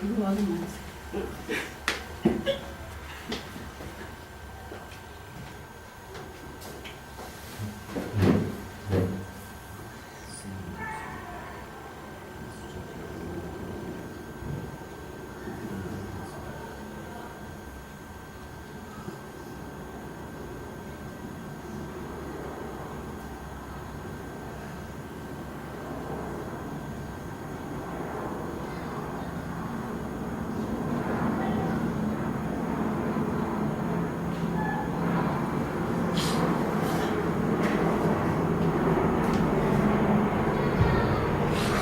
Logo mais.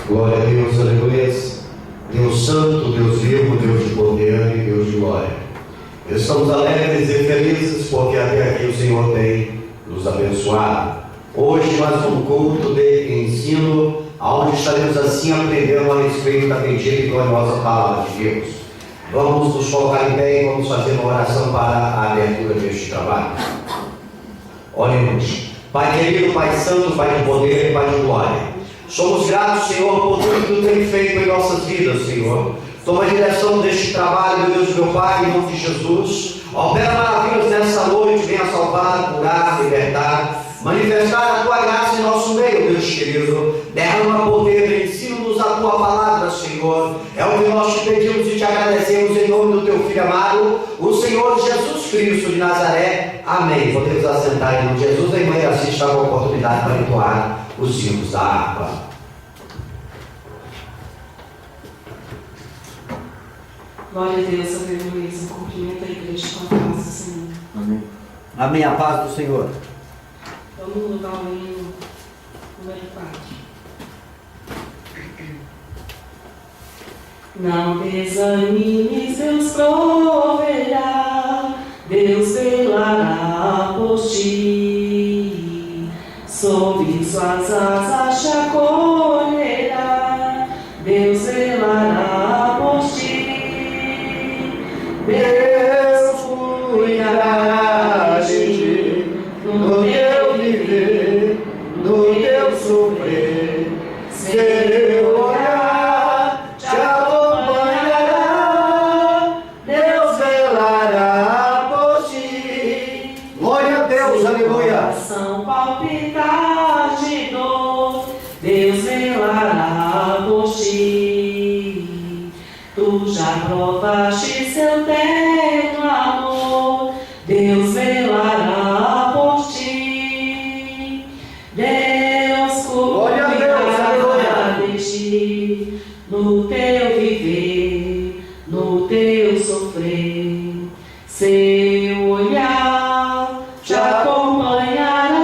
Glória a Deus, aleluia. Deus santo, Deus vivo, Deus de poder e Deus de glória. Estamos alegres e felizes porque até aqui o Senhor tem nos abençoado. Hoje mais um culto de ensino, onde estaremos assim aprendendo a respeito da bendita e gloriosa palavra de Deus. Vamos nos colocar em pé e vamos fazer uma oração para a abertura deste trabalho. Oremos. Pai querido, Pai santo, Pai de poder e Pai de glória, somos gratos, Senhor, por tudo que Tu tem feito em nossas vidas, Senhor. Toma a direção deste trabalho, meu Deus, meu Pai, em nome de Jesus. Opera maravilhas nessa noite, venha salvar, curar, libertar, manifestar a Tua graça em nosso meio, Deus querido. Derrama poder, ensina-nos a Tua palavra, Senhor. É o que nós te pedimos e te agradecemos em nome do Teu Filho amado, o Senhor Jesus Cristo de Nazaré. Amém. Podemos assentar em nome de Jesus. A irmã assiste a oportunidade para entoar os hinos da harpa. Glória a Deus, aleluia. Cumprimenta a igreja com a paz do Senhor. Amém. Amém. A paz do Senhor. Vamos lutar o hino número 4. Não desanimes, Deus proverá, Deus velará por ti. Sob suas asas te acolherá, Deus velará por ti. Deus cuidará de ti, no teu viver, no teu sofrer. Seu olhar te acompanhará, Deus velará por ti. Glória a Deus, aleluia. Coração palpitar de dor, Deus velará por ti. Tu já provaste seu terno amor, Deus velará por ti. Deus cuidará de ti, no teu viver, no teu sofrer. Seu olhar te acompanhará,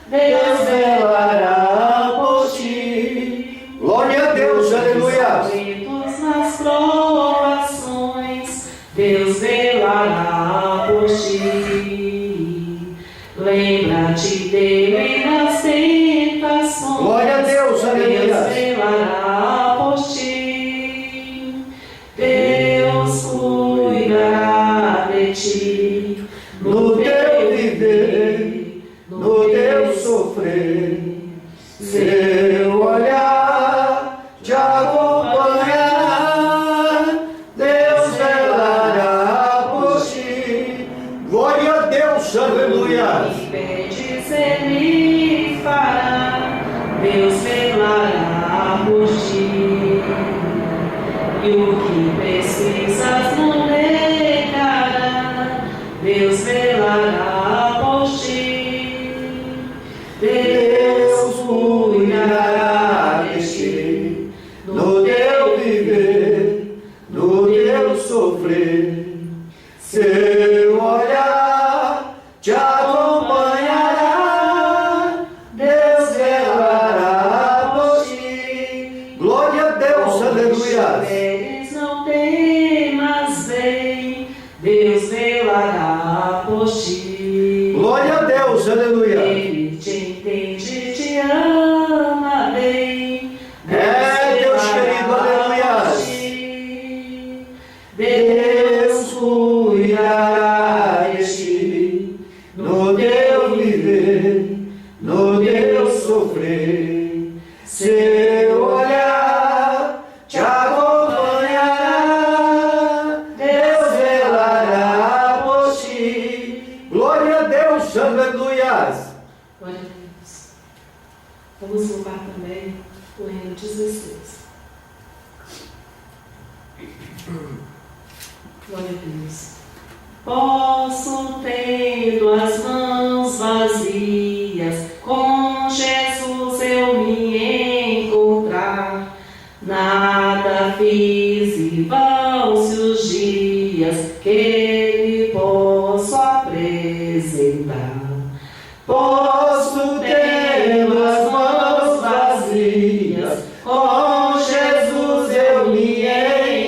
Deus velará por ti. Glória a Deus, aleluia. Nas provações, Deus velará por ti. Lembra-te dele nas tentações. Glória a Deus, aleluia. Deus velará por ti. Deus cuidará de ti, No teu viver, no teu sofrer, seu olhar te acompanhará, Deus velará por ti. Glória a Deus, aleluia. E pedes, Ele fará, Deus velará por ti. E o que precisas não negará, Deus velará por ti. Deus cuidará de ti, No teu viver, no teu sofrer, seu olhar te acompanhará, Deus velará por ti. Glória a Deus, aleluia. Eles não temas, vem, Deus velará por ti. Glória a Deus, aleluia. Ele te entende, te ama bem. É, Deus querido, aleluia. Deus cuidará de ti, No teu viver, no teu sofrer, seu olhar te acompanhará. Glória a Deus. Posso, tendo as mãos vazias, com Jesus eu me encontrar. Nada fiz e vão-se os dias que lhe posso apresentar. Posso ter as mãos vazias, com Jesus eu me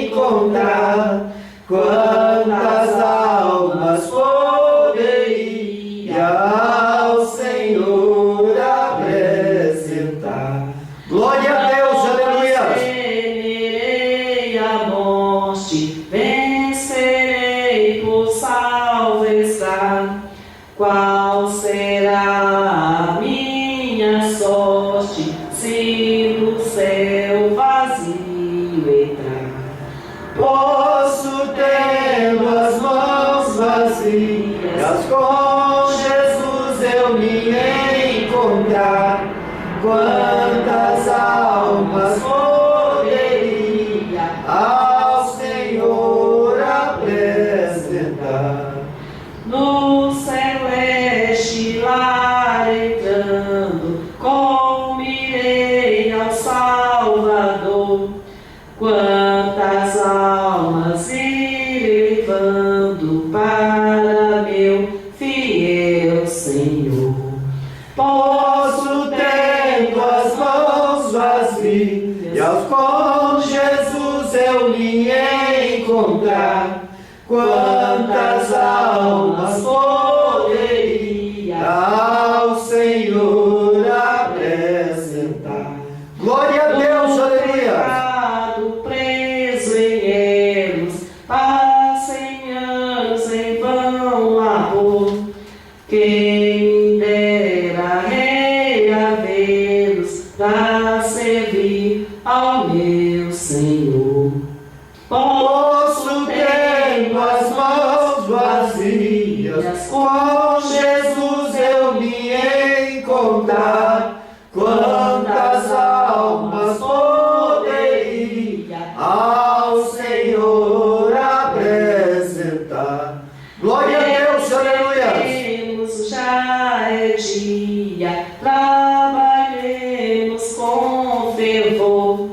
encontrar. Quantas almas poderia ao Senhor apresentar? Glória a Deus, aleluia. Temerei a morte, vencerei por salvo estar. Qual será a minha sorte se no céu vazio entrar? Posso ter as mãos vazias, com Jesus eu me encontrar. Quantas almas poderia ao Senhor apresentar? No celeste lar entrando, convirei ao Salvador. Quantas almas irei levando para meu fiel Senhor. Posso ter As mãos vazias, com Jesus eu me encontrar. Quantas almas poderia ao Senhor apresentar? Glória a Deus, aleluia. Preso em erros, passem anos em vão labor. Quem dera reavê-los para servir ao meu Senhor. Posso ter as mãos vazias, com Jesus eu me encontrar. Quantas almas poderia ao Senhor apresentar? Glória a Deus, aleluia. Trabalhemos, já é dia, trabalhemos com fervor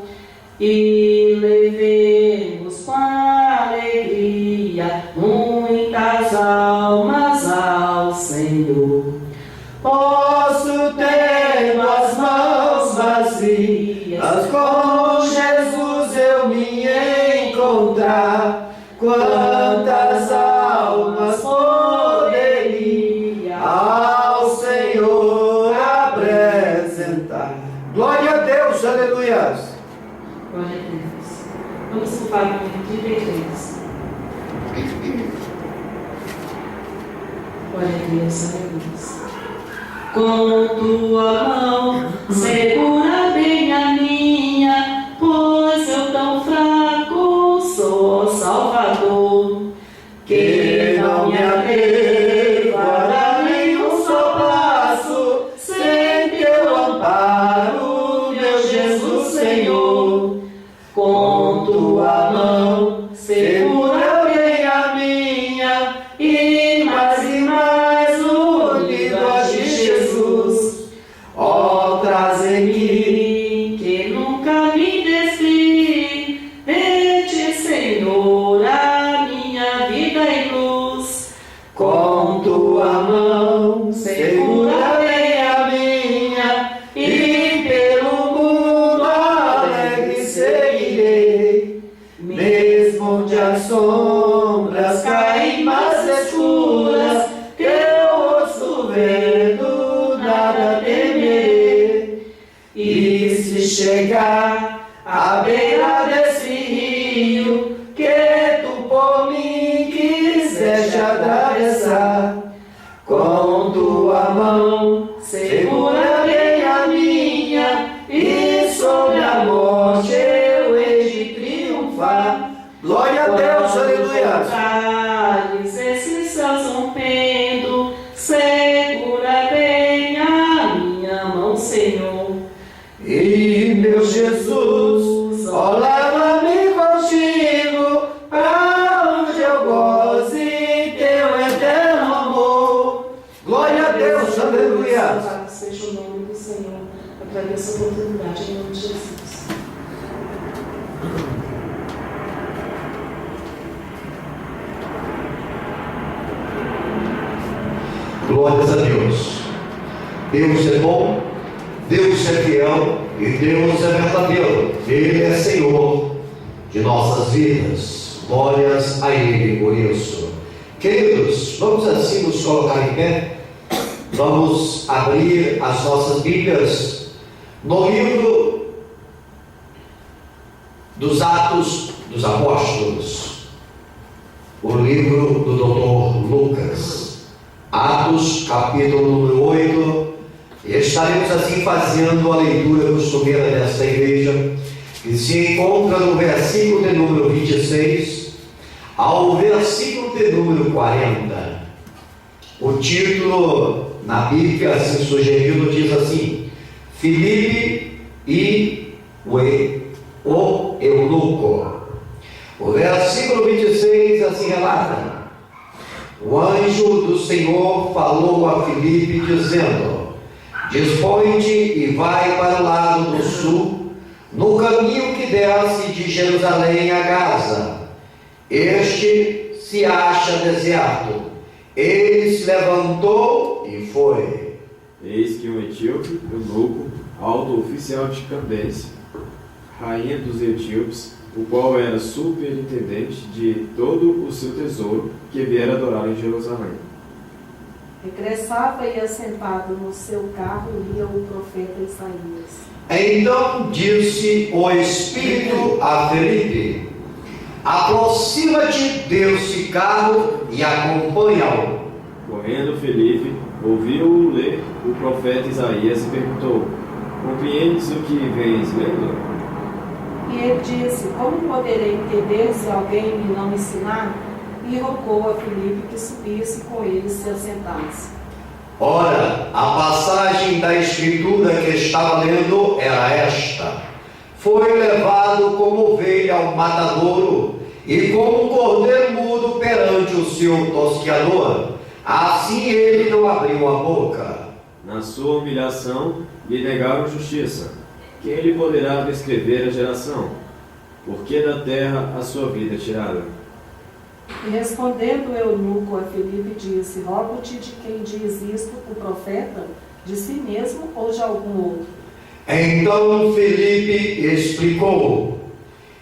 e levemos com alegria muitas almas ao Senhor. Posso ter as mãos vazias, com Jesus eu me encontrar. Quantas almas poderia ao Senhor apresentar? Glória a Deus, aleluia. Glória a Deus. Vamos para o Fábio 33. Glória a Deus, aleluia. Com tua mão, segura bem a minha, pois eu tão fraco sou, Salvador. Que não me atreva nenhum só passo, sem teu amparo, meu Jesus Senhor. Com tua mão, segura bem a minha, e mais unido a de Jesus. Ó, traz em mim, que nunca me desvie de ti, Senhor, a minha vida e luz. Com tua mão, segura bem a minha, e pelo mundo alegre seguirei. Mesmo onde as sombras caem mais escuras, teu rosto vendo, nada temerei. E se chegar à beira desse rio, que tu por mim quiseste atravessar, com tua mão segura bem a minha, e sobre a morte eu hei de triunfar. Glória a Deus, aleluia. Esses céus rompendo, segura bem a minha mão, Senhor. E meu Jesus, ó, leva-me contigo, pra onde eu Glórias a Deus. Deus é bom, Deus é fiel e Deus é verdadeiro. Ele é Senhor de nossas vidas. Glórias a Ele por isso. Queridos, vamos assim nos colocar em pé. Vamos abrir as nossas Bíblias no livro dos Atos dos Apóstolos, o livro do Dr. Lucas. Atos, capítulo número 8, e estaremos assim fazendo a leitura costumeira desta igreja, que se encontra no versículo de número 26 ao versículo de número 40. O título na Bíblia, assim sugerido, diz assim: Filipe e o eunuco. O versículo 26 assim relata: O anjo do Senhor falou a Filipe, dizendo: Dispõe-te e vai para o lado do sul, no caminho que desce de Jerusalém a Gaza. Este se acha deserto. Ele se levantou e foi. Eis que um etíope, eunuco, alto oficial de Candência, rainha dos etíopes, o qual era superintendente de todo o seu tesouro, que viera adorar em Jerusalém. Regressava e assentado no seu carro lia o profeta Isaías. Então disse o Espírito a Filipe: Aproxima-te desse carro e acompanha-o. Correndo Filipe, ouviu-o ler o profeta Isaías e perguntou: Compreendes o que vens lendo? E ele disse: Como poderei entender se alguém me não ensinar? E rogou a Filipe que subisse com ele e se assentasse. Ora, a passagem da Escritura que estava lendo era esta: Foi levado como ovelha ao matadouro, e como um cordeiro mudo perante o seu tosqueador, assim ele não abriu a boca. Na sua humilhação lhe negaram justiça. Quem lhe poderá descrever a geração? Porque da terra a sua vida é tirada. E respondendo o eunuco a Filipe, disse: Rogo-te de quem diz isto, o profeta, de si mesmo ou de algum outro? Então Filipe explicou,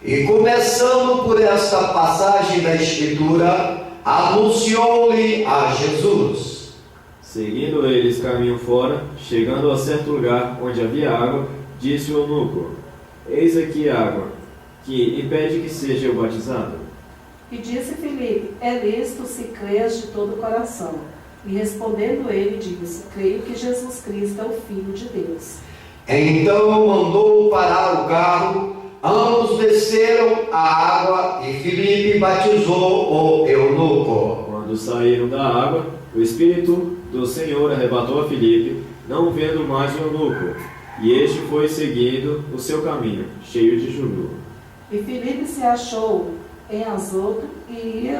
e começando por esta passagem da Escritura, anunciou-lhe a Jesus. Seguindo eles caminho fora, chegando a certo lugar onde havia água, disse o eunuco: Eis aqui água, que impede que seja eu batizado. E disse Filipe: É lícito se crês de todo o coração. E respondendo ele, disse: Creio que Jesus Cristo é o Filho de Deus. Então mandou parar o carro, ambos desceram a água e Filipe batizou o eunuco. Quando saíram da água, o Espírito do Senhor arrebatou a Filipe, não vendo mais o eunuco, e este foi seguindo o seu caminho, cheio de júbilo. E Filipe se achou em Azoto e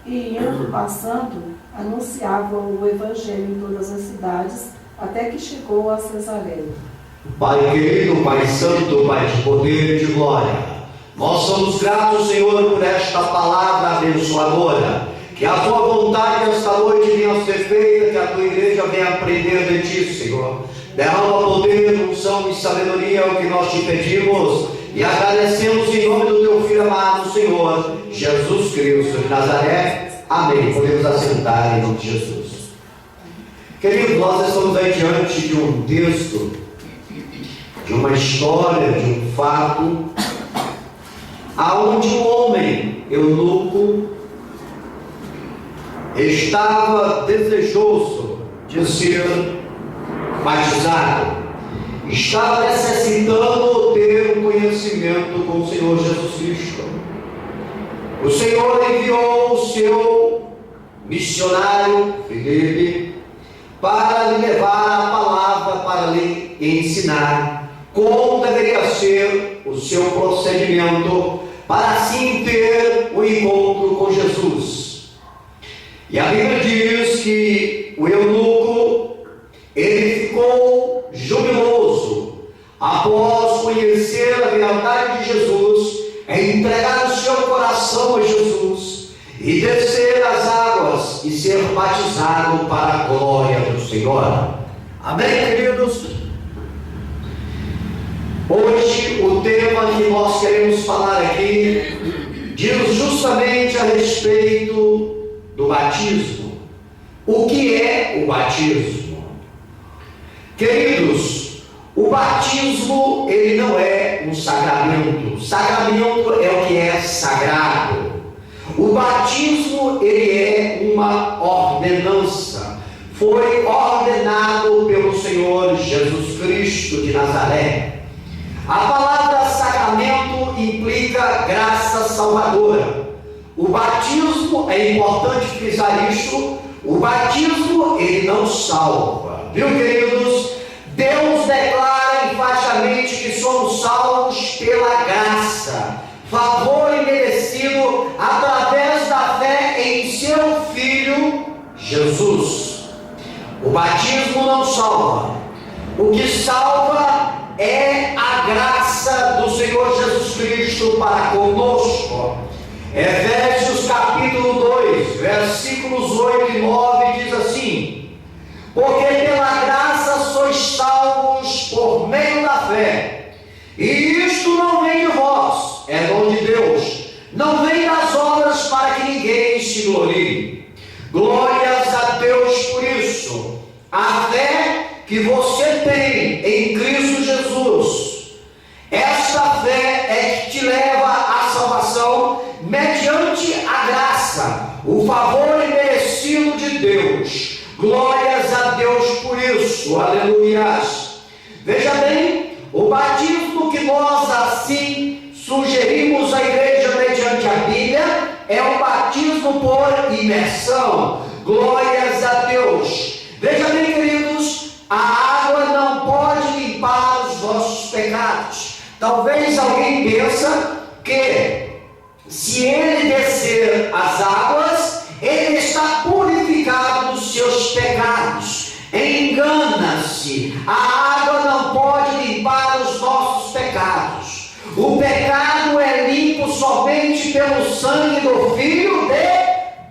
indo passando, anunciava o Evangelho em todas as cidades, até que chegou a Cesareia. Pai querido, Pai santo, Pai de poder e de glória, nós somos gratos, Senhor, por esta palavra abençoadora. Que a tua vontade esta noite venha ser feita, que a tua igreja venha aprender de ti, Senhor. Derrama poder, unção e sabedoria, é o que nós te pedimos, e agradecemos em nome do teu Filho amado, Senhor, Jesus Cristo de Nazaré. Amém. Podemos assentar em nome de Jesus. Queridos, nós estamos aí diante de um texto, de uma história, de um fato, aonde um homem eunuco estava desejoso de ser batizado, estava necessitando ter um conhecimento com o Senhor Jesus Cristo. O Senhor enviou o seu missionário Filipe para lhe levar a palavra, para lhe ensinar como deveria ser o seu procedimento para assim ter o encontro com Jesus. E a Bíblia diz que o eunuco, ele ficou jubiloso após conhecer a verdade de Jesus, entregar o seu coração a Jesus e descer as águas e ser batizado para a glória do Senhor. Amém, queridos? Hoje o tema que nós queremos falar aqui diz justamente a respeito do batismo. O que é o batismo? Queridos, o batismo ele não é um sacramento. Sacramento é o que é sagrado. O batismo ele é uma ordenança. Foi ordenado pelo Senhor Jesus Cristo de Nazaré. A palavra sacramento implica graça salvadora. O batismo, é importante frisar isso, o batismo ele não salva. Viu, queridos? Deus declara enfaticamente que somos salvos pela graça, favor imerecido através da fé em seu Filho Jesus. O batismo não salva. O que salva é a graça do Senhor Jesus Cristo para conosco. Efésios capítulo 2, versículos 8 e 9 diz assim: porque pela graça sois salvos por meio da fé, e isto não vem de vós, é dom de Deus, não vem das obras para que ninguém se glorie. Glórias a Deus por isso. A fé que você tem em Cristo Jesus, esta fé é que te leva à salvação mediante a graça, o favor imerecido de Deus. Glórias a Deus por isso, aleluias. Veja bem, o batismo que nós assim sugerimos à igreja mediante a Bíblia é o batismo por imersão. Glórias a Deus. Veja bem, queridos, a água não pode limpar os nossos pecados. Talvez alguém pensa que se ele descer as águas, ele está purificado dos seus pecados. Engana-se. A água não pode limpar os nossos pecados. O pecado é limpo somente pelo sangue do Filho de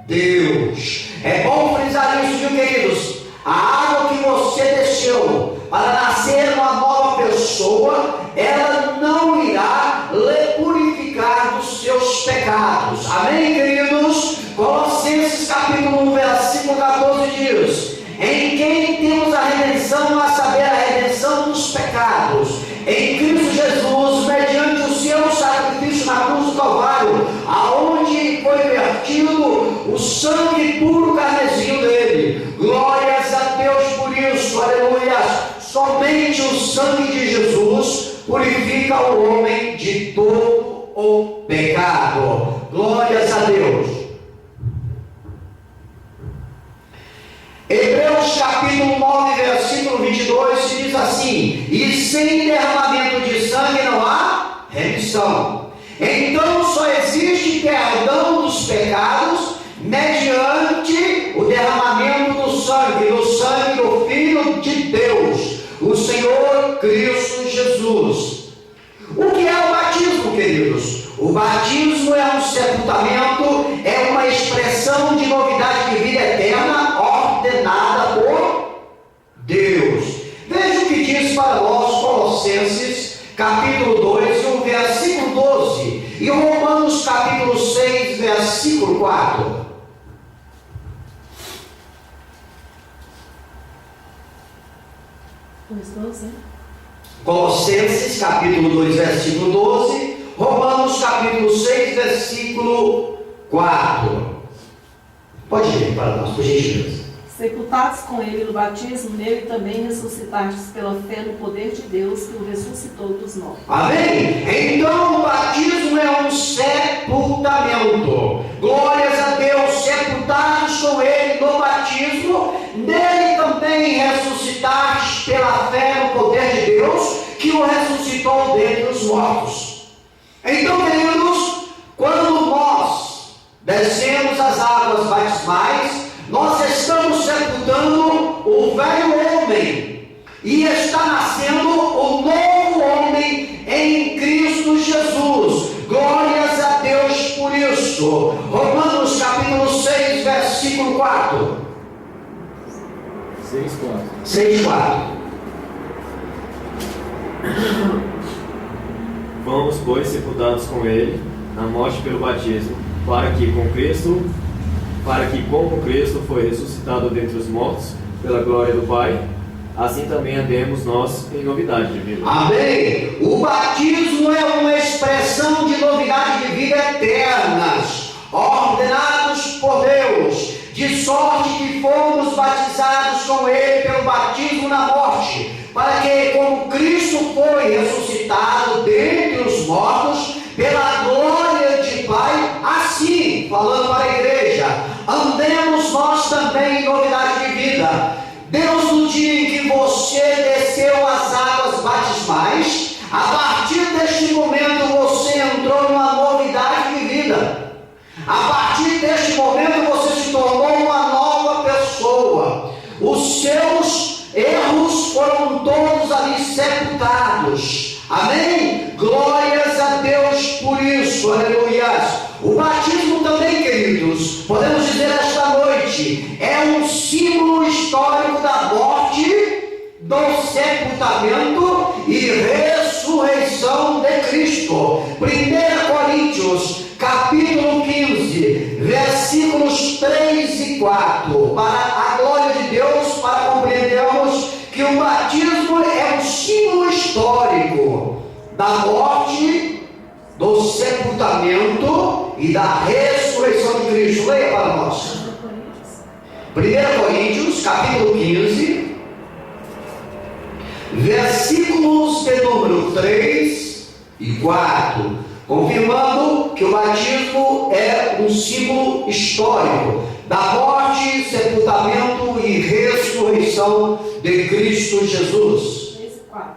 Deus. É bom frisar isso, viu, queridos? A água que você desceu para nascer uma nova pessoa, ela não irá lhe purificar dos seus pecados. Amém, queridos? Colossenses capítulo 1, versículo 14 diz: em quem temos a redenção, a saber, a redenção dos pecados, em Cristo Jesus, mediante o seu sacrifício na cruz do Calvário, aonde foi vertido o sangue puro carmesim dele. Glórias a Deus por isso, aleluia. Somente o sangue de Jesus purifica o homem de todo o pecado. Glórias a Deus. Hebreus capítulo 9, versículo 22 se diz assim: e sem derramamento de sangue não há remissão. Então só existe perdão dos pecados mediante o derramamento do sangue do Filho de Deus, o Senhor Cristo Jesus. O que é o batismo, queridos? O batismo é um sepultamento, é uma expressão de novidade de vida eterna ordenada por Deus. Veja o que diz para nós Colossenses capítulo 2, o versículo 12, e Romanos capítulo 6, versículo 4. Colossenses capítulo 2, versículo 12, Romanos capítulo 6, versículo 4. Pode ler para nós, por gentileza. Sepultados com ele no batismo, nele também ressuscitastes pela fé no poder de Deus que o ressuscitou dos mortos. Amém? Então o batismo é um sepultamento. Glórias a Deus, sepultados com ele no batismo, nele também ressuscitaste pela fé no poder de Deus que o ressuscitou dentre os mortos. Então, queridos, quando nós descemos as águas batismais, nós estamos sepultando o velho homem e está nascendo o novo homem em Cristo Jesus. Glórias a Deus por isso. Romanos capítulo versículo 4. 6:4. 6:4. Fomos, pois, sepultados com ele na morte pelo batismo, para que como Cristo foi ressuscitado dentre os mortos pela glória do Pai, assim também andemos nós em novidade de vida. Amém? O batismo é uma expressão de novidade de vida eternas, ordenados por Deus, de sorte que fomos batizados com Ele pelo batismo na morte, para que, como Cristo foi ressuscitado dentre os mortos, pela glória de Pai, assim, falando para a igreja, andemos nós também em novidade de vida. Deus, no dia em que você desceu as águas batismais, a partir deste momento você entrou numa novidade de vida. A partir deste momento você se tornou uma nova pessoa. Os seus erros foram todos ali sepultados. Amém? Glórias a Deus por isso, aleluia. O batismo também, queridos, podemos dizer esta noite, é um símbolo histórico da morte, do sepultamento e ressurreição de Cristo. 1 Coríntios, capítulo 15, versículos 3 e 4. Para a glória de Deus, para compreendermos que o batismo é um símbolo histórico da morte, do sepultamento e da ressurreição de Cristo. Leia para nós. 1 Coríntios, capítulo 15, versículos de número 3 e 4, confirmando que o batismo é um símbolo histórico da morte, sepultamento e ressurreição de Cristo Jesus. 3 e 4.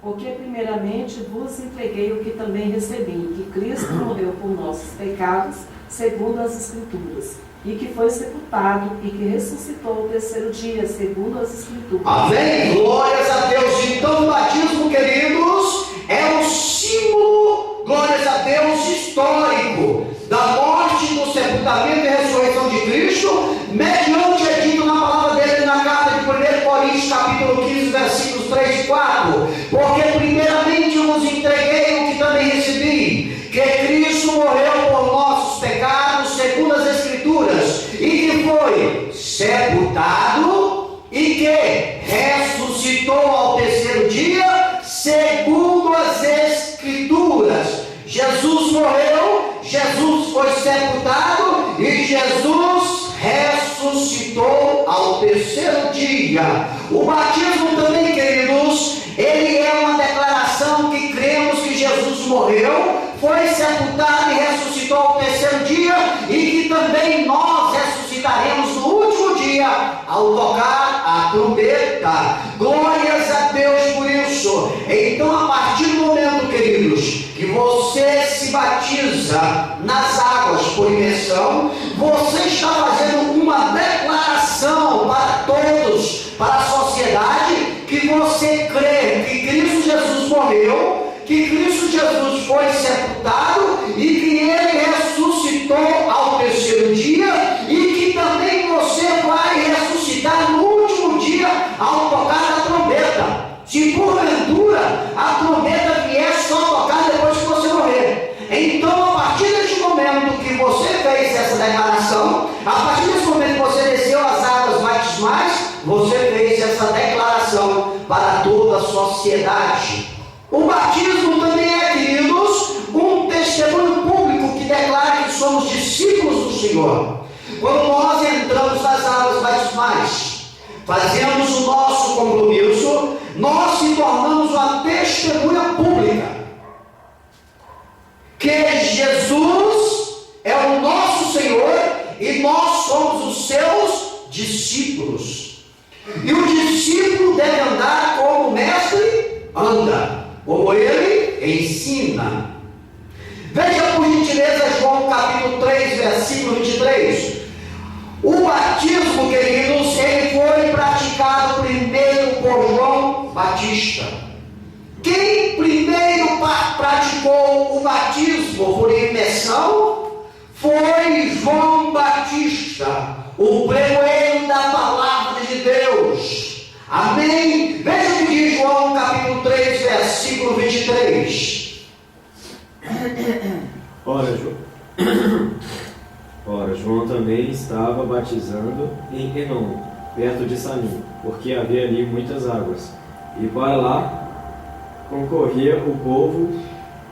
Porque primeiramente vos entreguei o que também recebi, que Cristo morreu por nossos pecados, segundo as Escrituras, e que foi sepultado e que ressuscitou o terceiro dia, segundo as Escrituras. Amém? Glórias a Deus. Então o batismo, queridos, é um símbolo, glórias a Deus, histórico da morte, do sepultamento e ressurreição de Cristo, mediante é dito na palavra dele na carta de 1 Coríntios, capítulo 15, versículos 3 e 4. Porque primeiramente eu vos entreguei o que também recebi, que Cristo morreu por nossos pecados, segundo as Escrituras, e que foi sepultado e que ressuscitou ao terceiro dia, segundo as Escrituras. Jesus morreu, Jesus foi sepultado e Jesus ressuscitou ao terceiro dia. O batismo também, queridos, ele é uma declaração que cremos que Jesus morreu, foi sepultado e ressuscitou ao terceiro dia, e que também nós ressuscitaremos no último dia ao tocar a trombeta. Glórias a Deus por isso. Então, a partir do momento, queridos, que você se batiza nas águas por imersão, você está fazendo uma declaração para todos, para a sociedade, que você crê que Cristo Jesus morreu, que Cristo Jesus foi sepultado e que Ele ressuscitou ao terceiro dia, e que também você vai ressuscitar no último dia ao tocar a trombeta. Se porventura a trombeta vier só tocar depois que você morrer. Então, a partir deste momento que você fez essa declaração, a partir desse momento que você desceu as águas batismais, você fez essa declaração para toda a sociedade. O batismo também é, queridos, um testemunho público que declara que somos discípulos do Senhor. Quando nós entramos nas águas batismais, fazemos o nosso compromisso, nós se tornamos uma testemunha pública que Jesus é o nosso Senhor e nós somos os seus discípulos. E o discípulo deve andar como o mestre anda, como ele ensina. Veja por gentileza João capítulo 3, versículo 23. O batismo, queridos, ele foi praticado primeiro por João Batista. Quem primeiro praticou o batismo por imersão foi João Batista. o pregoeiro da palavra de Deus. Amém? Veja o que diz João capítulo 3, versículo 23. Ora, João também estava batizando em Enom, perto de Salim, porque havia ali muitas águas. E para lá concorria o povo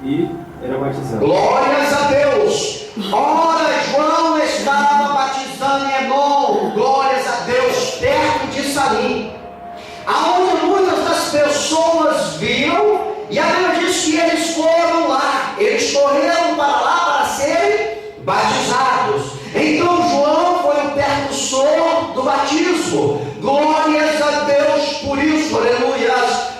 e era batizado. Glórias a Deus! Ora, João estava batizando em Enom, glórias a Deus, perto de Salim, aonde muitas das pessoas viam, e a Bíblia diz que eles foram lá, eles correram para lá para serem batizados. Então João foi o percussor do batismo. Glórias a Deus por isso, aleluia.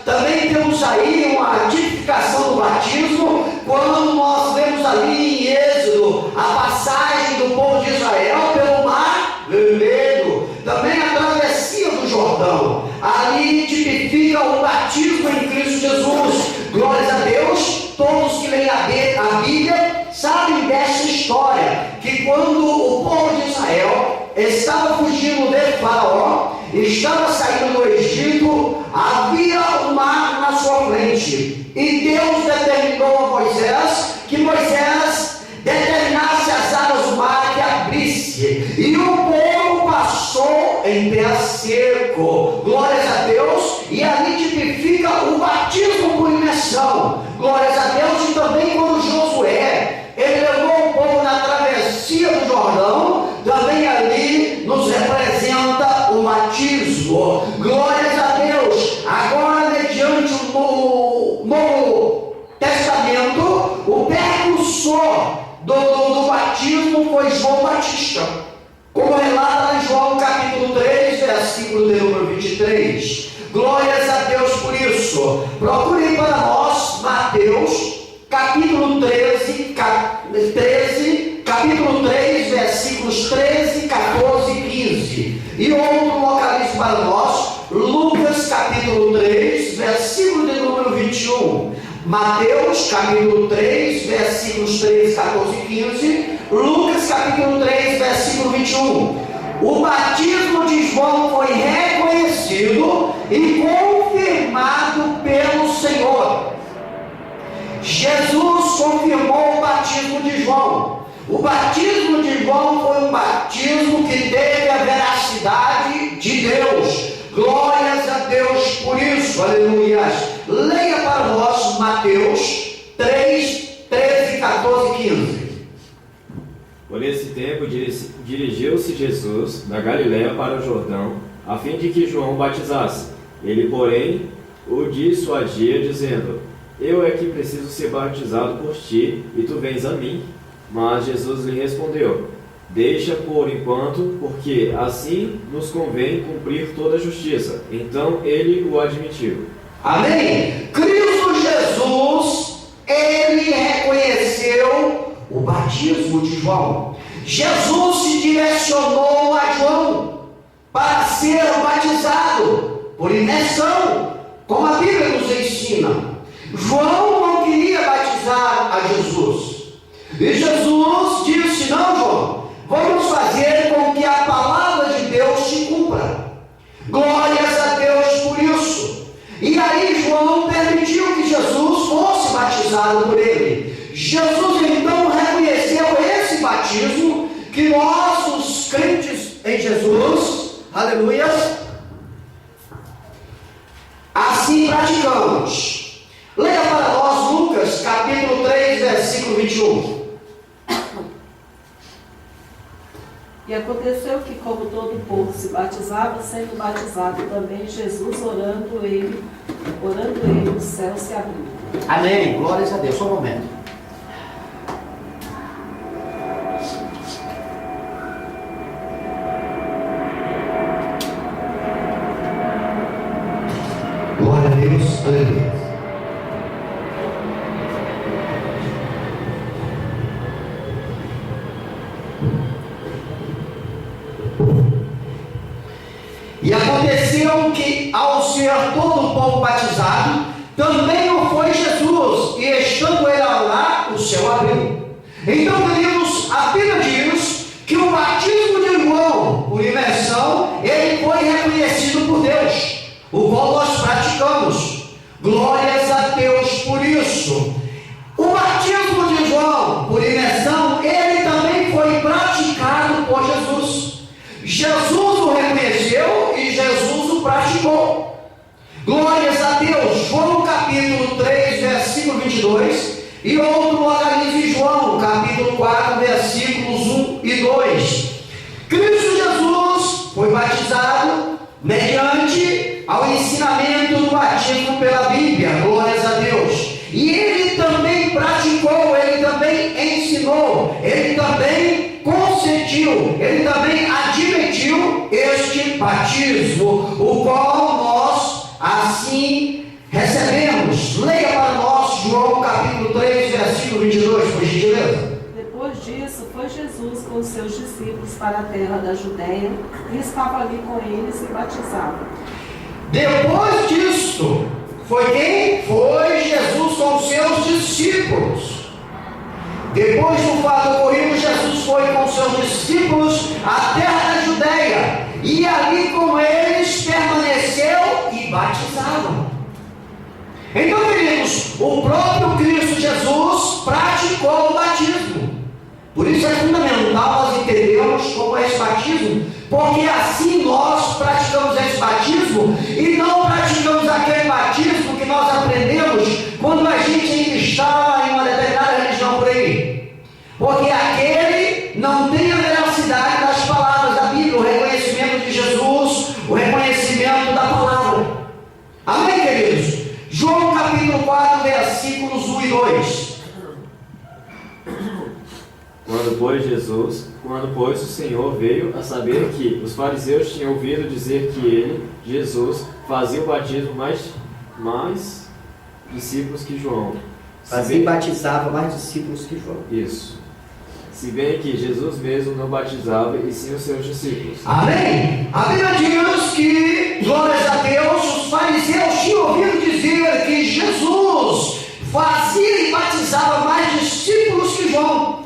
Também temos aí uma tipificação do batismo, quando nós vemos ali em Êxodo a passagem do povo de Israel pelo mar vermelho, também a travessia do Jordão, ali tipifica o batismo em Cristo Jesus. Glórias a Deus. Todos que leem a Bíblia sabem dessa história, que quando o povo de Israel estava fugindo de Faraó, estava saindo do Egito, havia um mar na sua frente, e Deus determinou a Moisés que Moisés determinasse as águas do mar que abrisse, e o povo passou em pé seco. Glórias a Deus. E ali tipifica o batismo por imersão. Glórias a Deus. E também quando Josué ele levou o povo na travessia do Jordão, também ali nos representa o batismo. Glórias a Deus. Agora, mediante o Novo Testamento, o percussor do batismo foi João Batista, como relata em João capítulo 3, versículo de número 23. Glórias a Deus por isso. Procurem para nós Mateus capítulo 13, capítulo 3, versículos 13, 14 e 15. E outro localize para nós Lucas capítulo 3, versículo de número 21. Mateus capítulo 3, versículos 13, 14 e 15. Lucas capítulo 3, versículo 21. O batismo de João foi reconhecido e confirmado pelo Senhor. Jesus confirmou o batismo de João. O batismo de João foi um batismo que teve a veracidade de Deus. Glórias a Deus por isso, aleluia. Leia para nós Mateus 3, 13, 14 e 15. Por esse tempo dirigiu-se Jesus da Galiléia para o Jordão, a fim de que João batizasse. Ele, porém, o dissuadia, dizendo: Eu é que preciso ser batizado por ti, e tu vens a mim. Mas Jesus lhe respondeu: Deixa por enquanto, porque assim nos convém cumprir toda a justiça. Então ele o admitiu. Amém? Cristo Jesus, ele reconheceu o batismo de João. Jesus se direcionou a João para ser batizado por imersão, como a Bíblia nos ensina. João não queria batizar a Jesus, e Jesus disse: Não, João, vamos fazer com que a palavra de Deus se cumpra. Glórias a Deus por isso. E aí João permitiu que Jesus fosse batizado por ele. Jesus então reconheceu esse batismo que nós, os crentes em Jesus, aleluia, assim praticamos. Leia para nós Lucas capítulo 3, versículo 21. E aconteceu que, como todo o povo se batizava, sendo batizado também Jesus, orando ele, o céu se abriu. Amém. Glórias a Deus. Só um momento. Glória a Deus. Aleluia. E aconteceu que, ao ser todo o povo batizado, também o foi Jesus, e estando ele lá, o céu abriu. Então, queridos, a Bíblia diz que o batismo de João Jesus o reconheceu e Jesus o praticou. Glórias a Deus. João capítulo 3, versículo 22, e outro localiza em João capítulo 4, versículos 1 e 2. Cristo Jesus foi batizado mediante ao ensinamento do batismo pela Bíblia. Glórias a Deus. E ele também praticou, ele também ensinou, ele também consentiu, ele também admitiu este batismo, o qual nós assim recebemos. Leia para nós João capítulo 3, versículo 22, por gentileza. Depois disso, foi Jesus com os seus discípulos para a terra da Judéia e estava ali com eles e batizava. Depois disso, foi quem? Foi Jesus com os seus discípulos. Depois do fato ocorrido, Jesus foi com os seus discípulos à terra da Judéia e ali com eles permaneceu e batizaram. Então, queridos, o próprio Cristo Jesus praticou o batismo. Por isso é fundamental nós entendermos como é esse batismo, porque assim nós praticamos esse batismo e não praticamos aquele batismo que nós aprendemos quando a gente ainda estava em uma determinada religião por aí. Porque aquele não tem a veracidade das palavras da Bíblia, o reconhecimento de Jesus, o reconhecimento da palavra. Amém, queridos? João capítulo 4, versículos 1 e 2. Quando, pois, o Senhor veio a saber que os fariseus tinham ouvido dizer que ele, Jesus, fazia o batismo mais discípulos que João. Assim batizava mais discípulos que João. Isso. Se bem que Jesus mesmo não batizava, e sim os seus discípulos. Amém? A Bíblia diz que, glórias a Deus, os fariseus tinham ouvido dizer que Jesus fazia e batizava mais discípulos que João.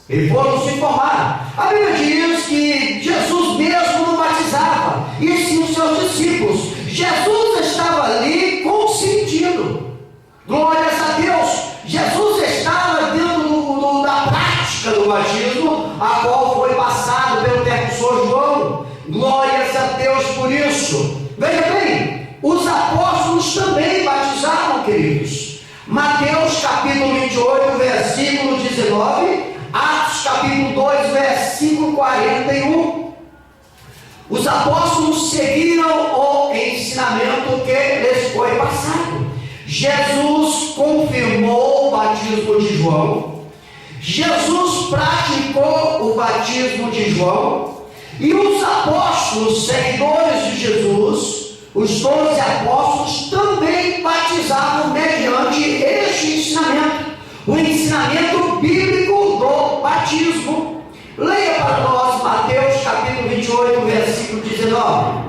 E foram se informar. A Bíblia diz que Jesus mesmo não batizava, e sim os seus discípulos. Jesus estava ali consentindo. Glórias a Deus. Jesus estava dentro da prática do batismo, a qual foi passado pelo precursor João. Glórias a Deus por isso. Veja bem, os apóstolos também batizavam, queridos. Mateus capítulo 28, versículo 19. Atos capítulo 2, versículo 41. Os apóstolos seguiram o ensinamento que lhes foi passado. Jesus confirmou o batismo de João. Jesus praticou o batismo de João. E os apóstolos, seguidores de Jesus, os 12 apóstolos, também batizavam mediante este ensinamento. O ensinamento bíblico do batismo. Leia para nós Mateus capítulo 28, versículo 19.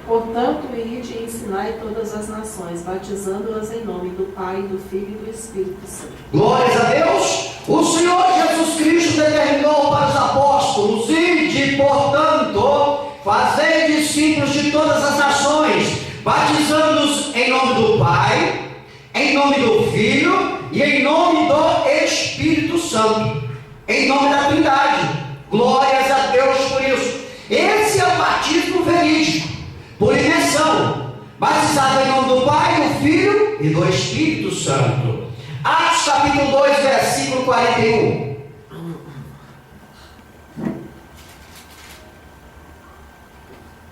Portanto, ide e ensinai todas as nações, batizando-as em nome do Pai, do Filho e do Espírito Santo. Glórias a Deus! O Senhor Jesus Cristo determinou para os apóstolos: ide, portanto, fazei discípulos de todas as nações, batizando-os em nome do Pai, em nome do Filho e em nome do Espírito Santo, em nome da Trindade. Glórias a Deus por isso. Esse é o batismo verídico, por imersão, batizado em nome do Pai, do Filho e do Espírito Santo. Atos capítulo 2, versículo 41.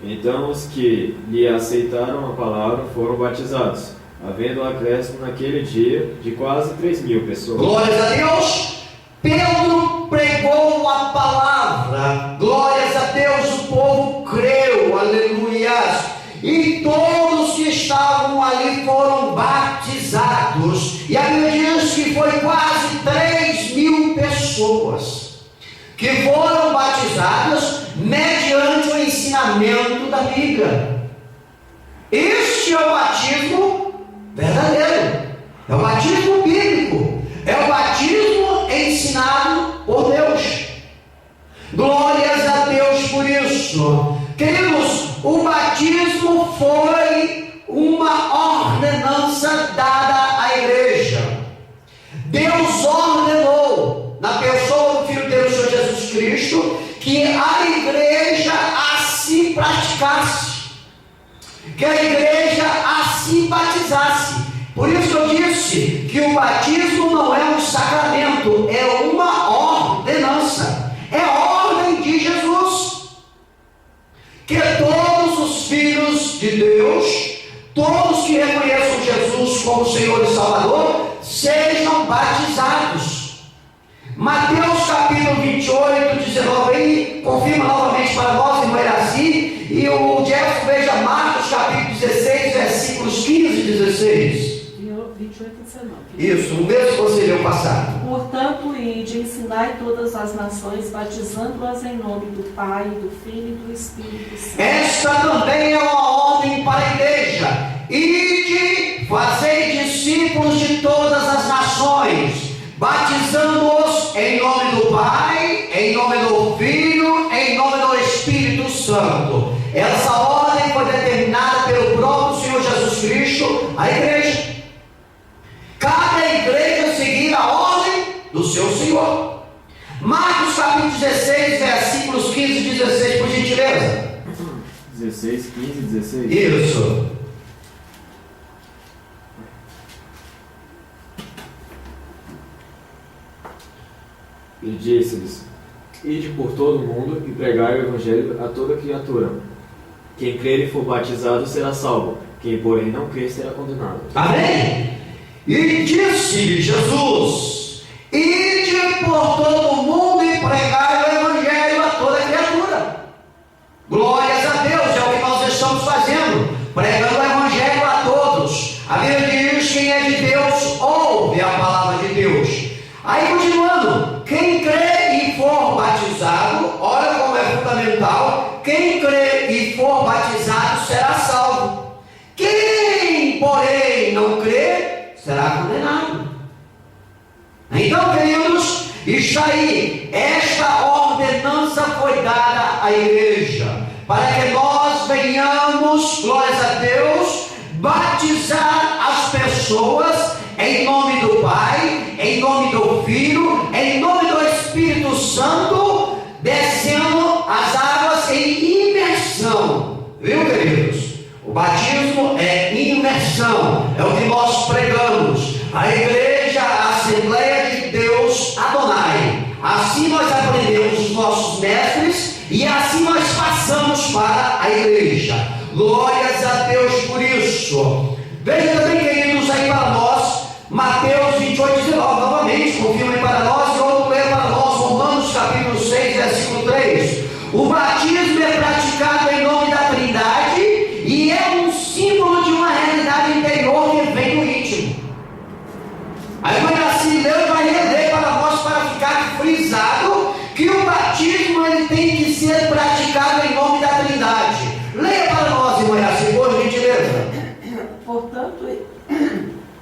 Então os que lhe aceitaram a palavra foram batizados, havendo um acréscimo naquele dia de quase 3.000 pessoas. Glórias a Deus! Pedro pregou a palavra. Glórias a Deus, o povo creu. Aleluia! E todos que estavam ali foram batizados. E a Bíblia diz que foi quase 3.000 pessoas que foram batizadas mediante o ensinamento da Bíblia. Este é o batismo verdadeiro. É o batismo bíblico. É o batismo ensinado por Deus. Glórias a Deus por isso. isso? Queridos, o batismo foi uma ordenança dada à igreja. Deus ordenou, na pessoa do Filho de Deus, Senhor Jesus Cristo, que a igreja assim praticasse, que a igreja assim batizasse. Por isso eu disse que o batismo não é um sacramento, é uma ordenança, é a ordem de Jesus. Que todos os filhos de Deus, todos que reconheçam Jesus como Senhor e Salvador, sejam batizados. Mateus capítulo 28, 19, aí confirma novamente para nós, irmã Iraci, e o Jefferson veja Marcos capítulo 16, versículos 15 e 16. 28 e 19. Isso, o mesmo que você leu passado. Portanto, ide, ensinai todas as nações, batizando-as em nome do Pai, do Filho e do Espírito Santo. Esta também é uma ordem para a igreja. Ide, fazei discípulos de todas as nações, batizando-os em nome do Pai, em nome do Filho, em nome do Espírito Santo. Essa ordem foi determinada pelo próprio Senhor Jesus Cristo à igreja. Cada igreja seguir a ordem do seu Senhor. Marcos capítulo 16, versículos 15 e 16, por gentileza. 16, 15 e 16. Isso. E disse-lhes: Ide por todo o mundo e pregai o evangelho a toda criatura. Quem crer e for batizado será salvo, quem porém não crer será condenado. Amém? E disse Jesus: ide por todo o mundo e pregai o evangelho a toda criatura. Glórias a Deus, é o que nós estamos fazendo, pregando o evangelho a todos. A Bíblia diz: quem é de Deus ouve a palavra de Deus. Aí continuando, quem crê e for batizado, olha como é fundamental, quem crê e for batizado será salvo. Quem porém não crê será condenado. Então, queridos, está aí, esta ordenança foi dada à igreja, para que nós venhamos, glórias a Deus, batizar as pessoas em nome do Pai, em nome do Filho, em nome do Espírito Santo, descendo as águas em imersão. Viu, queridos? O batismo é imersão, é o que nós pregamos. A igreja, a Assembleia de Deus Adonai. Assim nós aprendemos os nossos mestres e assim nós passamos para a igreja. Glórias a Deus por isso. Veja também, queridos, aí para nós, Mateus 28, 19, novamente, confirmem para nós e outro lê para nós, Romanos capítulo 6, versículo 3. O batismo é praticado em nome da Trindade e é um símbolo de uma realidade interior que vem do íntimo. Aí vai assim, Deus vai reler para nós para ficar frisado que o batismo ele tem que ser praticado em nome da Trindade. Leia para nós, irmã Yacine, por gentileza.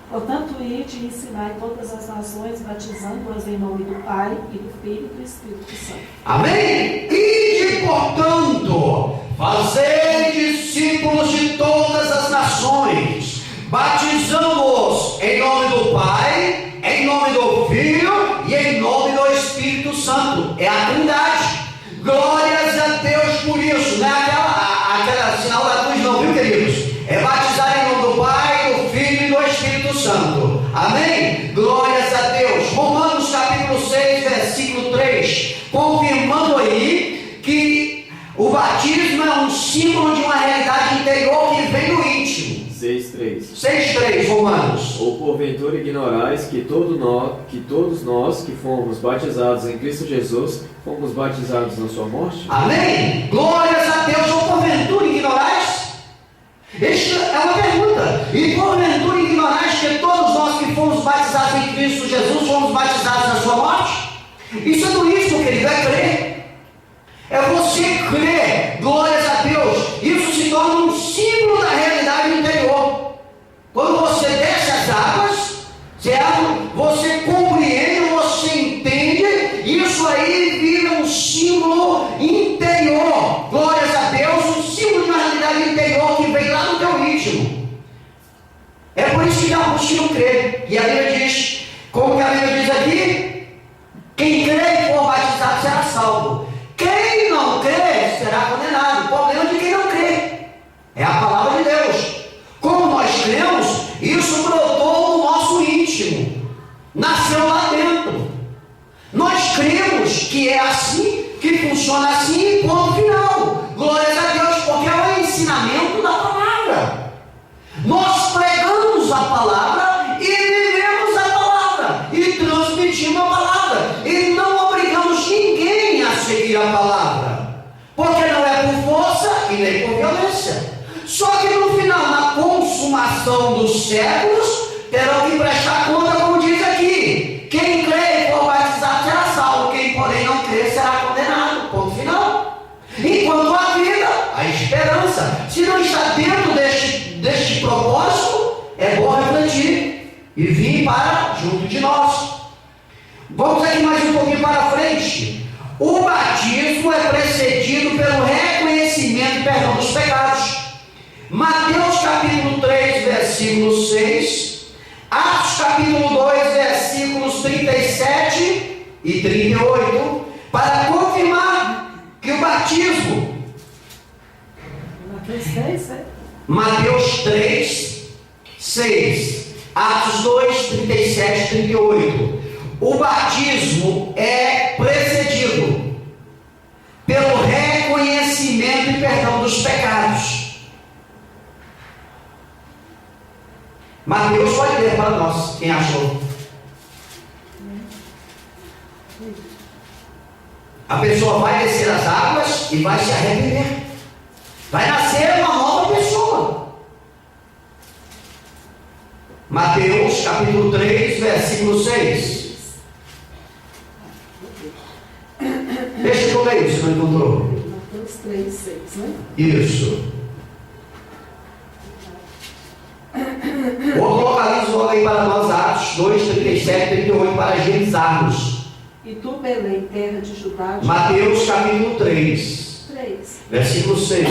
Portanto, ide e ensinai todas as nações, batizando-as em nome do Pai, e do Filho e do Espírito Santo. Amém? Ide, portanto, fazei discípulos de todas as nações, batizando-os em nome do Pai, em nome do Filho e em nome do Espírito Santo. É a Trindade. Glórias a Deus por isso. Não é aquela sinal da cruz, não, viu, queridos? É batizar em nome do Pai, do Filho e do Espírito Santo. Amém? Glórias a Deus. Romanos capítulo 6, versículo 3, confirmando aí que o batismo é um símbolo de uma realidade interior que vem do íntimo. 6:3. 6:3, Romanos. Ou porventura ignorais que todos nós que fomos batizados em Cristo Jesus, fomos batizados na sua morte? Amém? Glórias a Deus. Ou porventura ignorais? Esta é uma pergunta. E porventura ignorais que todos nós que fomos batizados em Cristo Jesus, fomos batizados na sua morte? Isso é turismo, querido, é crer. É você crer, glórias a Deus. Isso se torna um símbolo da realidade interior. Quando você desce as águas, certo? Você compreende, você entende. Isso aí vira um símbolo interior. Glórias É a palavra de Deus. Como nós cremos, isso brotou no nosso íntimo, nasceu lá dentro. Nós cremos que é assim, que funciona assim, ponto final. Glórias a Deus, porque é o ensinamento da palavra. Nós pregamos a palavra e vivemos a palavra e transmitimos a palavra e não obrigamos ninguém a seguir a palavra, porque não é por força e nem por violência. Só que no final, na consumação dos séculos, terão que prestar conta, como diz aqui: quem crê e for batizado será salvo, quem porém não crê será condenado. Ponto final. Enquanto a vida, a esperança. Se não está dentro deste propósito, é bom refletir e vir para junto de nós. Vamos aqui mais um pouquinho para frente. O batismo é precedido pelo reconhecimento e perdão dos pecados. Mateus capítulo 3, versículo 6, Atos capítulo 2, versículos 37 e 38, para confirmar que o batismo, Mateus 3, 6, Atos 2, 37 e 38, o batismo é precedido pelo reconhecimento e perdão dos pecados. Mateus pode ler para nós, quem achou? A pessoa vai descer as águas e vai se arrepender. Vai nascer uma nova pessoa. Mateus capítulo 3, versículo 6. Deixa eu ler isso, não encontrou? Mateus 3, 6, né? Isso. Localiza logo aí para nós Atos 2, 37 e 38 para agilizarmos. E tu, Belém, terra de Judá. Mateus capítulo 3, 3. versículo 6.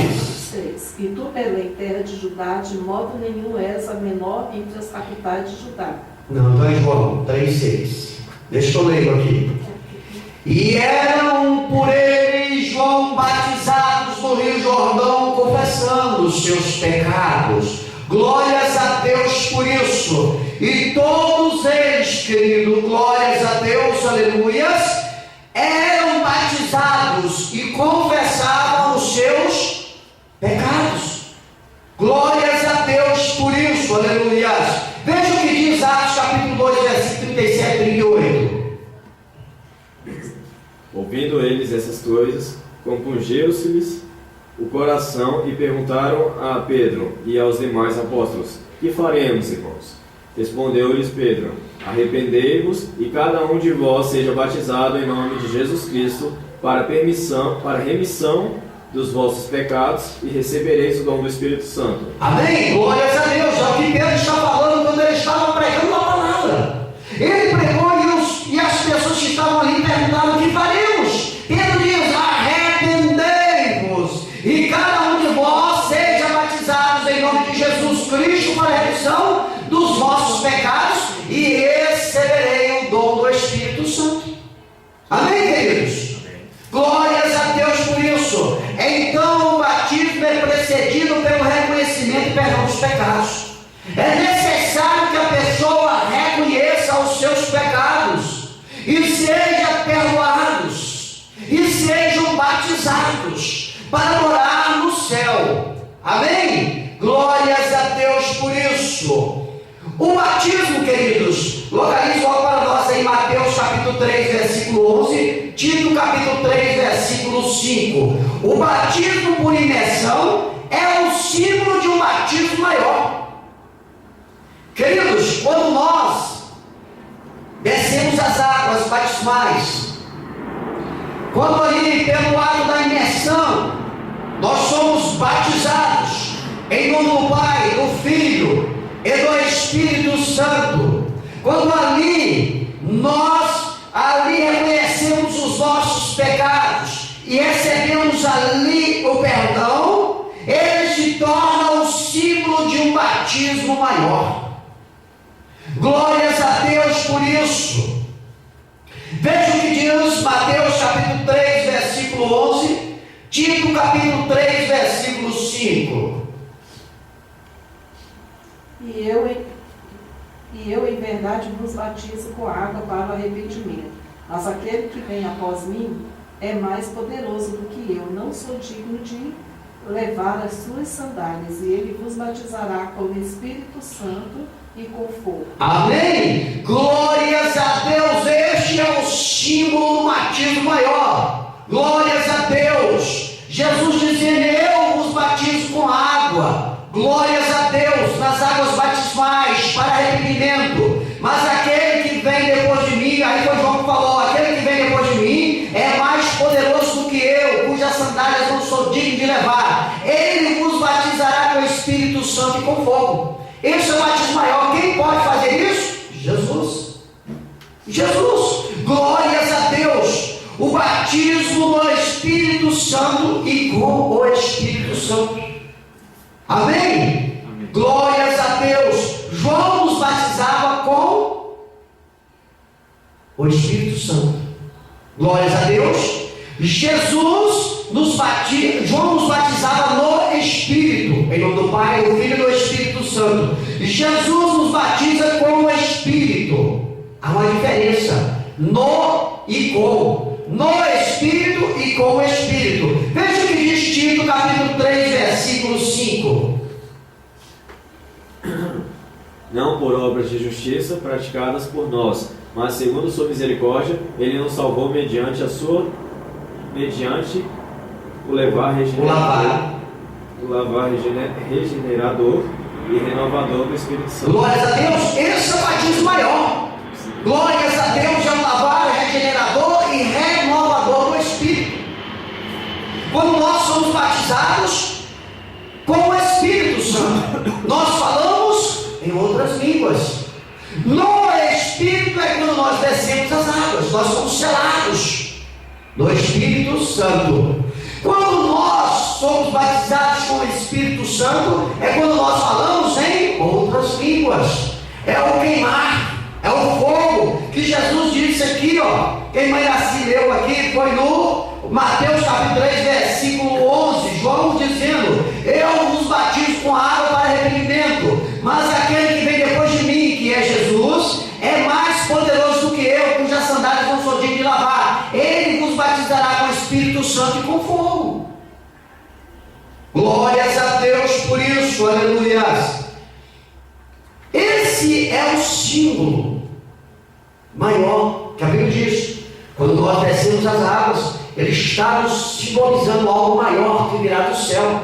6. E tu, Belém, terra de Judá, de modo nenhum és a menor entre as capitais de Judá. Não, então é João 3, 6. Deixa eu ler aqui. E eram por ele João batizados no Rio Jordão, confessando os seus pecados. Glórias a Deus por isso. E todos eles, querido, glórias a Deus, aleluias, eram batizados e confessavam os seus pecados. Glórias a Deus por isso, aleluias. Veja o que diz Atos capítulo 2, versículo 37 e 38. Ouvindo eles essas coisas, compungiu-se-lhes o coração e perguntaram a Pedro e aos demais apóstolos: que faremos, irmãos? Respondeu-lhes Pedro: arrependei-vos e cada um de vós seja batizado em nome de Jesus Cristo para remissão dos vossos pecados e recebereis o dom do Espírito Santo. Amém? Glórias a Deus. É o que Pedro está falando quando ele estava pregando a palavra. Ele pregou e as pessoas que estavam ali perguntaram: o que faremos? Pedro diz: arrependei-vos e cada um de vós seja batizados em nome de Jesus Cristo para a remissão dos vossos pecados e receberei o dom do Espírito Santo. Amém, queridos? Amém. Glórias a Deus por isso. Então o batismo é precedido pelo reconhecimento e perdão dos pecados. É necessário que a pessoa reconheça os seus pecados e seja perdoados e sejam batizados para morar no céu. Amém? Glórias a Deus por isso. O batismo, queridos, localiza logo para nós em Mateus capítulo 3, versículo 11, Tito capítulo 3, versículo 5. O batismo por imersão é o símbolo de um batismo maior. Queridos, quando nós descemos as águas batismais, quando ali pelo ato da imersão, nós somos batizados em nome do Pai, do Filho e do Espírito Santo. Quando nós reconhecemos os nossos pecados e recebemos ali o perdão, ele se torna o símbolo de um batismo maior. Glórias a Deus por isso. Veja o que diz Mateus capítulo 3, versículo 11, Tito capítulo 3, versículo 5. E eu em verdade vos batizo com água para o arrependimento. Mas aquele que vem após mim é mais poderoso do que eu. Não sou digno de levar as suas sandálias. E ele vos batizará com o Espírito Santo e com fogo. Amém? Glórias a Deus. Este é o símbolo do batismo maior. Glórias a Deus. Jesus dizendo: eu vos batizo com água. Glórias a Deus, nas águas batismais para arrependimento. Mas aquele que vem depois de mim, aí foi João que falou, aquele que vem depois de mim é mais poderoso do que eu, cujas sandálias não sou digno de levar. Ele vos batizará com o Espírito Santo e com fogo. Esse é o batismo maior. Quem pode fazer isso? Jesus. Jesus. Glórias a Deus. O batismo no Espírito Santo e com o Espírito Santo. Amém? Amém. Glórias a Deus. João nos batizava com o Espírito Santo. Glórias a Deus. Jesus nos batizava, João nos batizava no Espírito, em nome do Pai, do Filho e do Espírito Santo. Jesus nos batiza com o Espírito. Há uma diferença: no e com. No Espírito e com o Espírito. Veja o que diz Tito, capítulo 3, versículo 5. Não por obras de justiça praticadas por nós, mas segundo sua misericórdia, ele nos salvou mediante o lavar regenerador e renovador do Espírito Santo. Glórias a Deus. Esse é o batismo maior. Glórias a Deus, é o lavar regenerador e renovador do Espírito. Quando nós somos batizados com o Espírito Santo, nós falamos em outras línguas. No Espírito é quando nós descemos as águas, nós somos selados no Espírito Santo. Quando nós somos batizados com o Espírito Santo é quando nós falamos em outras línguas. É o queimar, é o fogo que Jesus disse aqui, ó. Quem mais assim leu aqui foi no Mateus capítulo 3, versículo 11. João dizendo: eu vos batizo com água para arrependimento, mas aquele que vem depois de mim, que é Jesus, é mais poderoso do que eu, cujas sandálias não sou digno de lavar. Ele vos batizará com o Espírito Santo e com fogo. Glórias a Deus por isso, aleluia. Esse é o símbolo maior que a Bíblia diz. Quando nós descemos as águas, ele está nos simbolizando algo maior que virá do céu.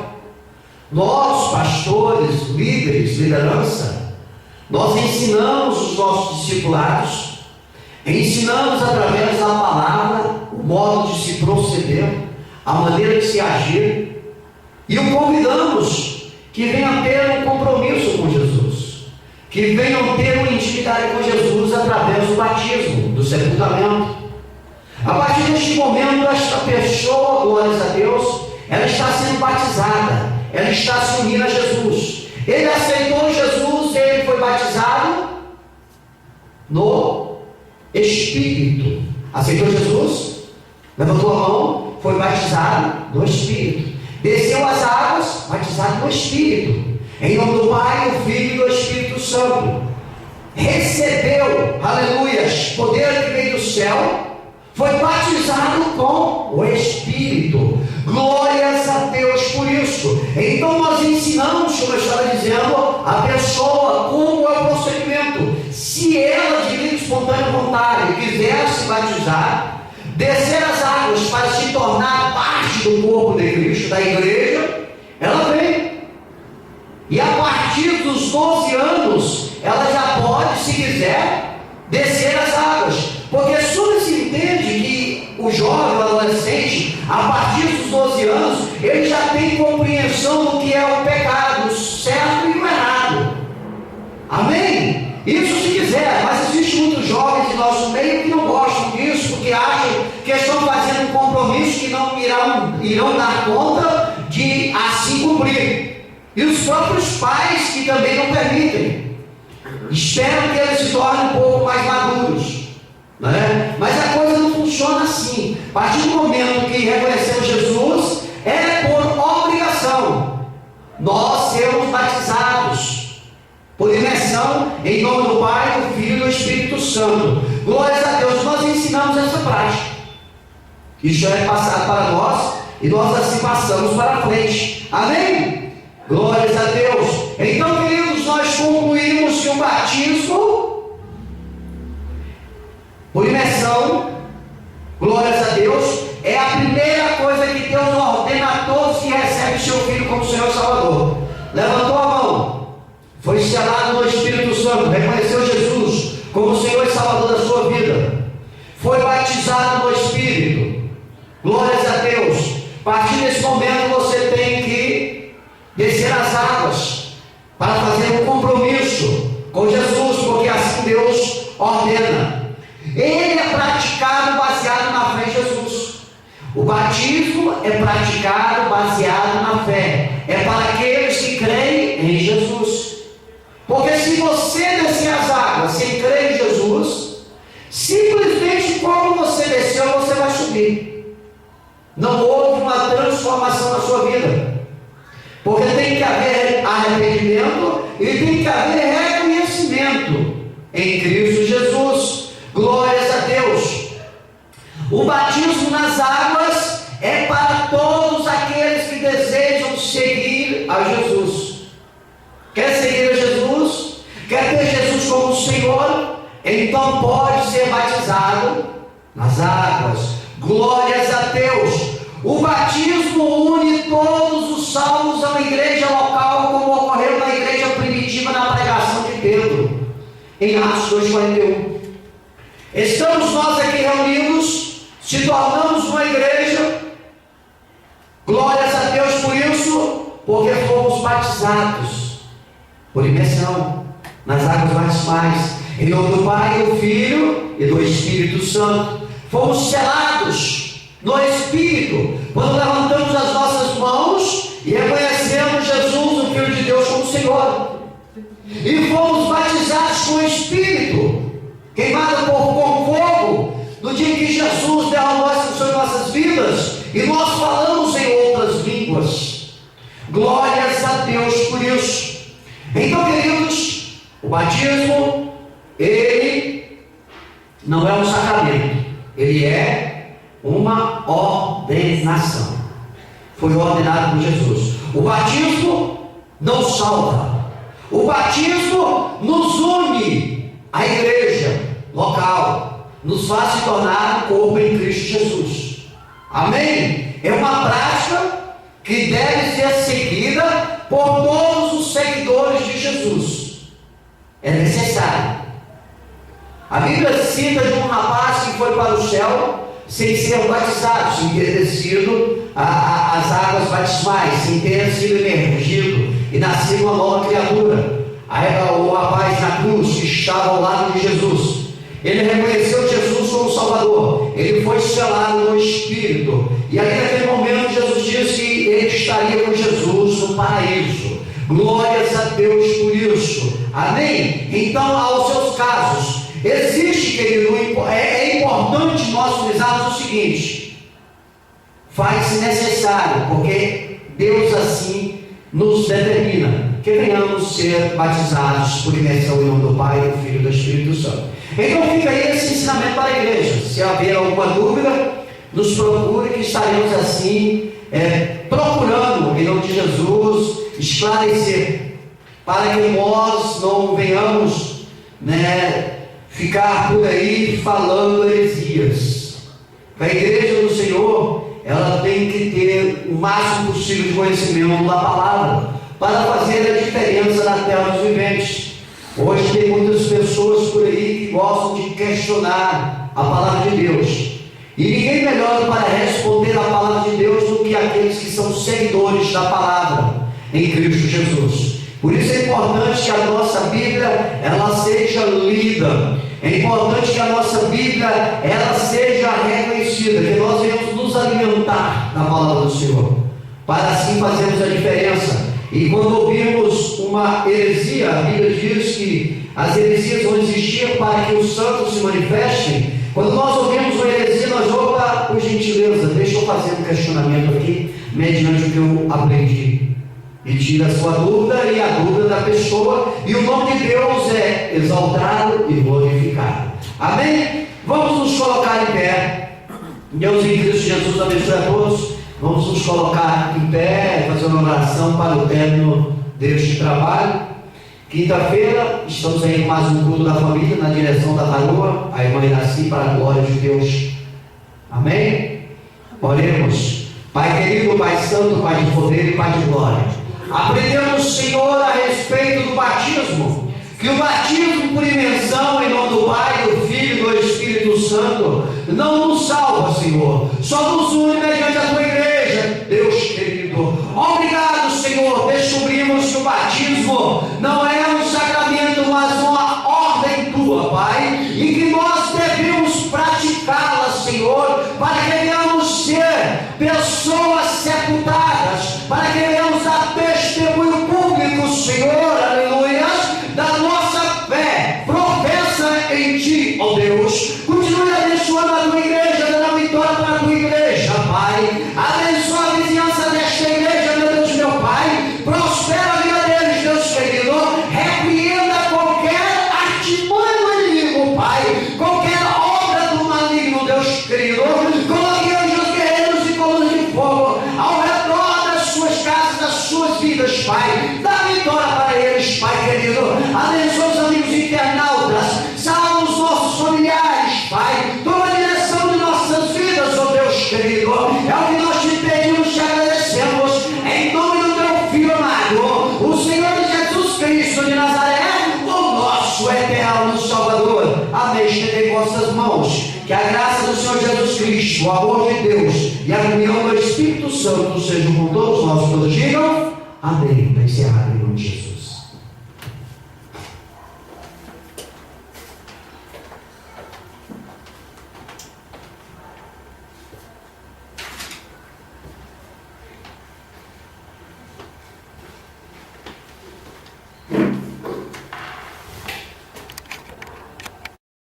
Nós, pastores, líderes, liderança, nós ensinamos os nossos discipulados, ensinamos através da palavra o modo de se proceder, a maneira de se agir, e o convidamos que venham ter um compromisso com Jesus, que venham ter uma intimidade com Jesus através do batismo, do sepultamento. A partir deste momento, esta pessoa, glórias a Deus, ela está sendo batizada, ela está se unindo a Jesus. Ele aceitou Jesus, ele foi batizado no Espírito. Aceitou Jesus, levantou a mão, foi batizado no Espírito. Desceu as águas, batizado no Espírito. Em nome do Pai, do Filho e do Espírito Santo. Recebeu, aleluia, poder que veio do céu. Foi batizado com o Espírito. Glórias a Deus por isso. Então nós ensinamos, como eu estava dizendo, a pessoa como é o procedimento. Se ela de livre espontânea vontade quiser se batizar, descer as águas para se tornar parte do corpo de Cristo, da igreja, ela vem. E a partir dos 12 anos, ela já pode, se quiser, descer as águas. Porque só se entende que o jovem, o adolescente, a partir dos 12 anos, ele já tem compreensão do que é o pecado, o certo e o errado. Amém? Isso se quiser, mas existem muitos jovens em nosso meio que não gostam disso, porque acham que estão fazendo um compromisso que não irão dar conta de assim cumprir. E os próprios pais que também não permitem. Espero que eles se tornem um pouco mais maduros. Mas a coisa não funciona assim. A partir do momento que reconhecemos Jesus, é por obrigação nós sermos batizados por imersão Em nome do Pai, do Filho e do Espírito Santo. Glórias a Deus. Nós ensinamos essa prática. Isso é passado para nós e nós assim passamos para frente. Amém? Glórias a Deus. Então, queridos, nós concluímos que o batismo por imersão, glórias a Deus, é a primeira coisa que Deus ordena a todos que recebem seu Filho como Senhor e Salvador. Levantou a mão, foi selado no Espírito Santo, reconheceu Jesus como Senhor e Salvador da sua vida, foi batizado no Espírito. Glórias a Deus. A partir desse momento você tem que descer as águas para fazer um compromisso com Jesus, porque assim Deus ordena. Ele é praticado baseado na fé em Jesus. O batismo é praticado baseado na fé. É para aqueles que creem em Jesus. Porque se você descer as águas sem crer em Jesus, simplesmente como você desceu, você vai subir. Não houve uma transformação na sua vida. Porque tem que haver arrependimento e tem que haver reconhecimento em Cristo Jesus. Glórias a Deus. O batismo nas águas é para todos aqueles que desejam seguir a Jesus. Quer seguir a Jesus? Quer ter Jesus como Senhor? Então pode ser batizado nas águas. Glórias a Deus. O batismo une todos os salvos a uma igreja local, como ocorreu na igreja primitiva na pregação de Pedro, em Atos 2,41. Estamos nós aqui reunidos, se tornamos uma igreja, glórias a Deus por isso, porque fomos batizados por imersão nas águas batismais, em nome do Pai, do Filho e do Espírito Santo. Fomos selados no Espírito, quando levantamos as nossas mãos e reconhecemos Jesus, o Filho de Deus, como Senhor. E fomos batizados com o Espírito, queimado com fogo, no dia em que Jesus derramou essa unção em nossas vidas, e nós falamos em outras línguas. Glórias a Deus por isso. Então, queridos, o batismo, ele não é um sacramento, ele é uma ordenação. Foi ordenado por Jesus. O batismo não salva. O batismo nos une à igreja local, nos faz se tornar um corpo em Cristo Jesus. Amém? É uma prática que deve ser seguida por todos os seguidores de Jesus. É necessário. A Bíblia cita de um rapaz que foi para o céu sem ser batizado, sem ter descido as águas batismais, sem ter sido emergido e nascido uma nova criatura. Aí o rapaz na cruz que estava ao lado de Jesus, ele reconheceu Jesus como Salvador, ele foi selado no Espírito, e aí naquele momento Jesus disse que ele estaria com Jesus no paraíso. Glórias a Deus por isso. Amém? Então, aos seus casos, existe, querido, é importante nós frisarmos o seguinte: faz-se necessário, porque Deus assim nos determina que venhamos ser batizados por imersão em nome do Pai, do Filho e do Espírito Santo. Então fica aí esse ensinamento para a igreja. Se haver alguma dúvida, nos procure, que estaremos assim procurando, em nome de Jesus, esclarecer, para que nós não venhamos ficar por aí falando heresias. A igreja do Senhor, ela tem que ter o máximo possível de conhecimento da palavra, para fazer a diferença na terra dos viventes. Hoje tem muitas pessoas por aí que gostam de questionar a palavra de Deus, e ninguém melhor para responder a palavra de Deus do que aqueles que são seguidores da palavra em Cristo Jesus. Por isso é importante que a nossa Bíblia ela seja lida, é importante que a nossa Bíblia ela seja reconhecida, que nós venhamos nos alimentar da palavra do Senhor, para assim fazermos a diferença. E quando ouvimos uma heresia, a Bíblia diz que as heresias vão existir para que os santos se manifestem. Quando nós ouvimos uma heresia, nós por gentileza, deixa eu fazer um questionamento aqui, mediante o que eu aprendi. e tira a sua dúvida e a dúvida da pessoa, e o nome de Deus é exaltado e glorificado. Amém? Vamos nos colocar em pé. Deus em Cristo Jesus abençoe a todos. Vamos nos colocar em pé, fazer uma oração para o término deste trabalho. Quinta-feira, estamos aí em mais um culto da família, na direção da Tarua, a irmã Iraci, para a glória de Deus. Amém? Oremos. Pai querido, Pai santo, Pai de poder e Pai de glória, aprendemos, Senhor, a respeito do batismo, que o batismo por imersão em nome do Pai, do Filho e do Espírito Santo não nos salva, Senhor, só nos une mediante a Tua igreja, Deus querido. Obrigado, Senhor, descobrimos que o batismo não é um sacramento, mas uma ordem Tua, Pai, e que nós devemos praticá-la, Senhor, para que venhamos ser pessoas sepultadas, para que venhamos dar testemunho público, Senhor, aleluia, da nossa fé professa em Ti, ó Deus. Continue abençoando a Tua igreja, dando vitória para a Tua igreja, Pai. Abençoa a vizinhança desta igreja, meu Deus, meu Pai. Prospera a vida deles, Deus querido. Repreenda qualquer artimanha do inimigo, Pai. Qualquer obra do maligno, Deus querido. Coloque anjos guerreiros e colunas de fogo ao redor das suas casas, das suas vidas, Pai. Dá vitória para eles, Pai querido. Abençoa os amigos internautas. Salva os nossos familiares, Pai. Toma a direção de nossas vidas, ó Deus querido. É o que nós te pedimos, te agradecemos. Em nome do Teu Filho amado, o Senhor Jesus Cristo de Nazaré, o nosso eterno Salvador. Amém. Estendei vossas mãos. Que a graça do Senhor Jesus Cristo, o amor de Deus e a comunhão do Espírito Santo sejam com todos nós. Todos digam amém. Para encerrar em nome de Jesus.